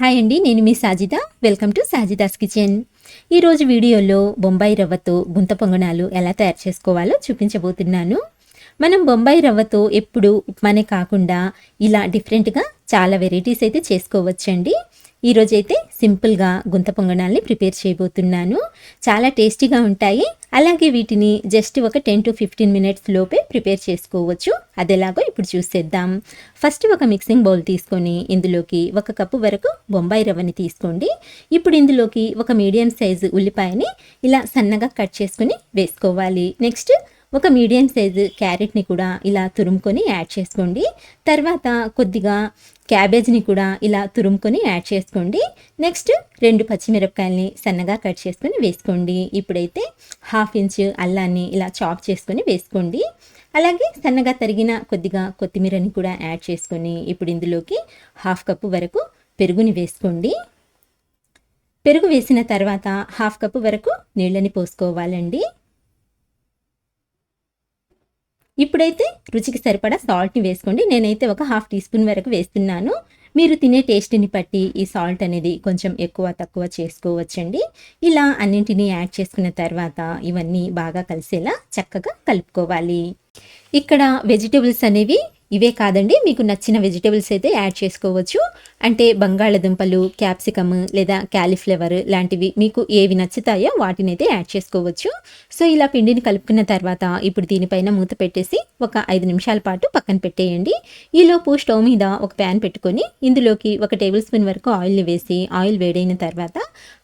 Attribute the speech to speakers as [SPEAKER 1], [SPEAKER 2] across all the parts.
[SPEAKER 1] Hi అండి, నేను మీ Sajida. Welcome to Sajida's kitchen. ఈరోజు వీడియోలో బొంబాయి రవ్వతో గుంత పొంగనాలు ఎలా తయారు చేసుకోవాలో చూపించబోతున్నాను. మనం బొంబాయి రవ్వతో ఎప్పుడు ఉప్మానే కాకుండా ఇలా డిఫరెంట్గా చాలా వెరైటీస్ అయితే చేసుకోవచ్చండి. ఈరోజైతే సింపుల్గా గుంత పొంగనాల్ని ప్రిపేర్ చేయబోతున్నాను. చాలా టేస్టీగా ఉంటాయి. అలాగే వీటిని జస్ట్ ఒక 10 to 15 మినిట్స్ లోపే ప్రిపేర్ చేసుకోవచ్చు. అదెలాగో ఇప్పుడు చూసేద్దాం. ఫస్ట్ ఒక మిక్సింగ్ బౌల్ తీసుకొని ఇందులోకి 1 కప్పు వరకు బొంబాయి రవ్వని తీసుకోండి. ఇప్పుడు ఇందులోకి ఒక మీడియం సైజు ఉల్లిపాయని ఇలా సన్నగా కట్ చేసుకొని వేసుకోవాలి. నెక్స్ట్ ఒక మీడియం సైజు క్యారెట్ని కూడా ఇలా తురుముకొని యాడ్ చేసుకోండి. తర్వాత కొద్దిగా క్యాబేజ్ని కూడా ఇలా తురుముకొని యాడ్ చేసుకోండి. నెక్స్ట్ 2 పచ్చిమిరపకాయలని సన్నగా కట్ చేసుకొని వేసుకోండి. ఇప్పుడైతే 1/2 ఇంచు అల్లాన్ని ఇలా చాప్ చేసుకొని వేసుకోండి. అలాగే సన్నగా తరిగిన కొద్దిగా కొత్తిమీరని కూడా యాడ్ చేసుకొని ఇప్పుడు ఇందులోకి 1/2 కప్పు వరకు పెరుగుని వేసుకోండి. పెరుగు వేసిన తర్వాత 1/2 కప్పు వరకు నీళ్ళని పోసుకోవాలండి. ఇప్పుడైతే రుచికి సరిపడా సాల్ట్ని వేసుకోండి. నేనైతే ఒక 1/2 టీ స్పూన్ వరకు వేస్తున్నాను. మీరు తినే టేస్ట్ని బట్టి ఈ సాల్ట్ అనేది కొంచెం ఎక్కువ తక్కువ చేసుకోవచ్చండి. ఇలా అన్నింటినీ యాడ్ చేసుకున్న తర్వాత ఇవన్నీ బాగా కలిసేలా చక్కగా కలుపుకోవాలి. ఇక్కడ వెజిటేబుల్స్ అనేవి ఇవే కాదండి, మీకు నచ్చిన వెజిటేబుల్స్ అయితే యాడ్ చేసుకోవచ్చు. అంటే బంగాళదుంపలు, క్యాప్సికమ్ లేదా క్యాలీఫ్లవర్ లాంటివి మీకు ఏవి నచ్చుతాయో వాటిని అయితే యాడ్ చేసుకోవచ్చు. సో ఇలా పిండిని కలుపుకున్న తర్వాత ఇప్పుడు దీనిపైన మూత పెట్టేసి ఒక 5 నిమిషాల పాటు పక్కన పెట్టేయండి. ఈలోపు స్టవ్ మీద ఒక ప్యాన్ పెట్టుకొని ఇందులోకి 1 టేబుల్ స్పూన్ వరకు ఆయిల్ని వేసి ఆయిల్ వేడైన తర్వాత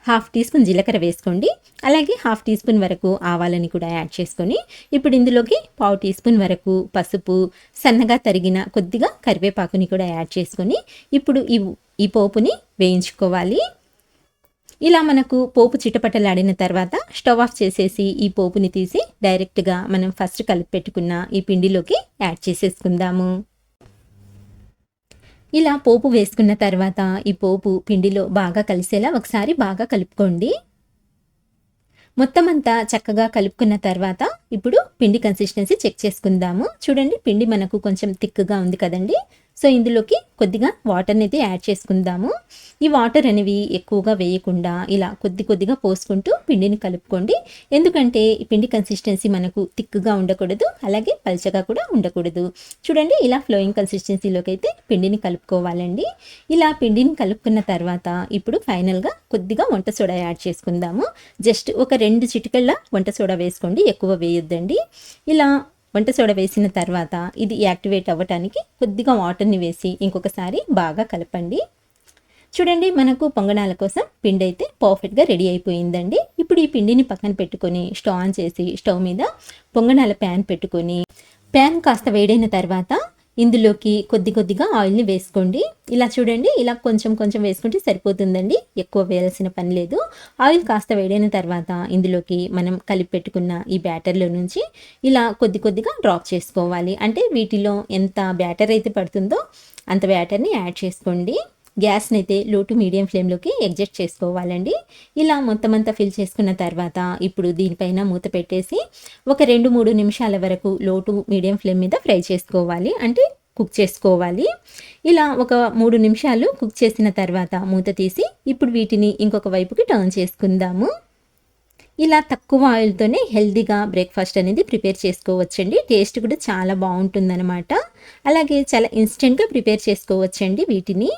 [SPEAKER 1] 1/2 టీ స్పూన్ జీలకర్ర వేసుకోండి. అలాగే 1/2 టీ స్పూన్ వరకు ఆవాలని కూడా యాడ్ చేసుకొని ఇప్పుడు ఇందులోకి 1/2 టీ స్పూన్ వరకు పసుపు, సన్నగా తరిగిన కొద్దిగా కరివేపాకుని కూడా యాడ్ చేసుకొని ఇప్పుడు ఈ పోపుని వేయించుకోవాలి. ఇలా మనకు పోపు చిటపటలాడిన తర్వాత స్టవ్ ఆఫ్ చేసేసి ఈ పోపుని తీసి డైరెక్ట్గా మనం ఫస్ట్ కలిపి పెట్టుకున్న ఈ పిండిలోకి యాడ్ చేసేసుకుందాము. ఇలా పోపు వేసుకున్న తర్వాత ఈ పోపు పిండిలో బాగా కలిసేలా ఒకసారి బాగా కలుపుకోండి. మొత్తం అంతా చక్కగా కలుపుకున్న తర్వాత ఇప్పుడు పిండి కన్సిస్టెన్సీ చెక్ చేసుకుందాము. చూడండి, పిండి మనకు కొంచెం థిక్గా ఉంది కదండి. సో ఇందులోకి కొద్దిగా వాటర్ని అయితే యాడ్ చేసుకుందాము. ఈ వాటర్ అనేవి ఎక్కువగా వేయకుండా ఇలా కొద్దిగా పోసుకుంటూ పిండిని కలుపుకోండి. ఎందుకంటే ఈ పిండి కన్సిస్టెన్సీ మనకు థిక్గా ఉండకూడదు, అలాగే పల్చగా కూడా ఉండకూడదు. చూడండి, ఇలా ఫ్లోయింగ్ కన్సిస్టెన్సీలోకి అయితే పిండిని కలుపుకోవాలండి. ఇలా పిండిని కలుపుకున్న తర్వాత ఇప్పుడు ఫైనల్గా కొద్దిగా వంట సోడా యాడ్ చేసుకుందాము. జస్ట్ ఒక 2 చిటికెళ్ళ వంట సోడా వేసుకోండి, ఎక్కువ వేయొద్దండి. ఇలా వంట సోడా వేసిన తర్వాత ఇది యాక్టివేట్ అవ్వటానికి కొద్దిగా వాటర్ని వేసి ఇంకొకసారి బాగా కలపండి. చూడండి, మనకు పొంగనాల కోసం పిండి అయితే పర్ఫెక్ట్గా రెడీ అయిపోయిందండి. ఇప్పుడు ఈ పిండిని పక్కన పెట్టుకొని స్టవ్ ఆన్ చేసి స్టవ్ మీద పొంగనాల ప్యాన్ పెట్టుకొని ప్యాన్ కాస్త వేడైన తర్వాత ఇందులోకి కొద్దిగా ఆయిల్ని వేసుకోండి. ఇలా చూడండి, ఇలా కొంచెం వేసుకుంటే సరిపోతుందండి, ఎక్కువ వేయాల్సిన పని లేదు. ఆయిల్ కాస్త వేడైన తర్వాత ఇందులోకి మనం కలిపి పెట్టుకున్న ఈ బ్యాటర్లో నుంచి ఇలా కొద్దిగా డ్రాప్ చేసుకోవాలి. అంటే వీటిలో ఎంత బ్యాటర్ అయితే పడుతుందో అంత బ్యాటర్ని యాడ్ చేసుకోండి. గ్యాస్ని అయితే లో టు మీడియం ఫ్లేమ్లోకి అడ్జస్ట్ చేసుకోవాలండి. ఇలా మొత్తం అంతా ఫిల్ చేసుకున్న తర్వాత ఇప్పుడు దీనిపైన మూత పెట్టేసి ఒక 2-3 నిమిషాల వరకు లో టు మీడియం ఫ్లేమ్ మీద ఫ్రై చేసుకోవాలి, అంటే కుక్ చేసుకోవాలి. ఇలా ఒక 3 నిమిషాలు కుక్ చేసిన తర్వాత మూత తీసి ఇప్పుడు వీటిని ఇంకొక వైపుకి టర్న్ చేసుకుందాము. ఇలా తక్కువ ఆయిల్తోనే హెల్తీగా బ్రేక్ఫాస్ట్ అనేది ప్రిపేర్ చేసుకోవచ్చండి. టేస్ట్ కూడా చాలా బాగుంటుందన్నమాట. అలాగే చాలా ఇన్స్టెంట్గా ప్రిపేర్ చేసుకోవచ్చండి వీటిని.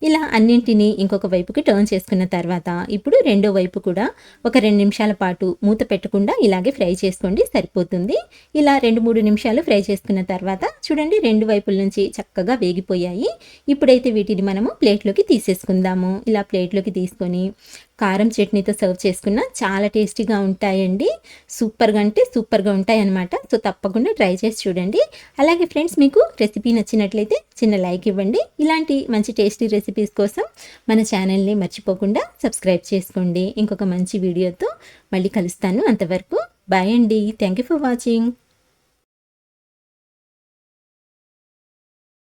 [SPEAKER 1] ఇలా అన్నింటినీ ఇంకొక వైపుకి టర్న్ చేసుకున్న తర్వాత ఇప్పుడు రెండో వైపు కూడా ఒక 2 నిమిషాల పాటు మూత పెట్టకుండా ఇలాగే ఫ్రై చేసుకోండి, సరిపోతుంది. ఇలా 2-3 నిమిషాలు ఫ్రై చేసుకున్న తర్వాత చూడండి, 2 వైపుల నుంచి చక్కగా వేగిపోయాయి. ఇప్పుడైతే వీటిని మనము ప్లేట్లోకి తీసేసుకుందాము. ఇలా ప్లేట్లోకి తీసుకొని కారం చట్నీతో సర్వ్ చేసుకున్న చాలా టేస్టీగా ఉంటాయండి. సూపర్గా ఉంటాయి అన్నమాట. సో తప్పకుండా ట్రై చేసి చూడండి. అలాగే ఫ్రెండ్స్, మీకు రెసిపీ నచ్చినట్లయితే చిన్న లైక్ ఇవ్వండి. ఇలాంటి మంచి టేస్టీ రెసిపీస్ కోసం మన ఛానల్ని మర్చిపోకుండా సబ్స్క్రైబ్ చేసుకోండి. ఇంకొక మంచి వీడియోతో మళ్ళీ కలుస్తాను. అంతవరకు బాయ్ అండి. Thank you for watching.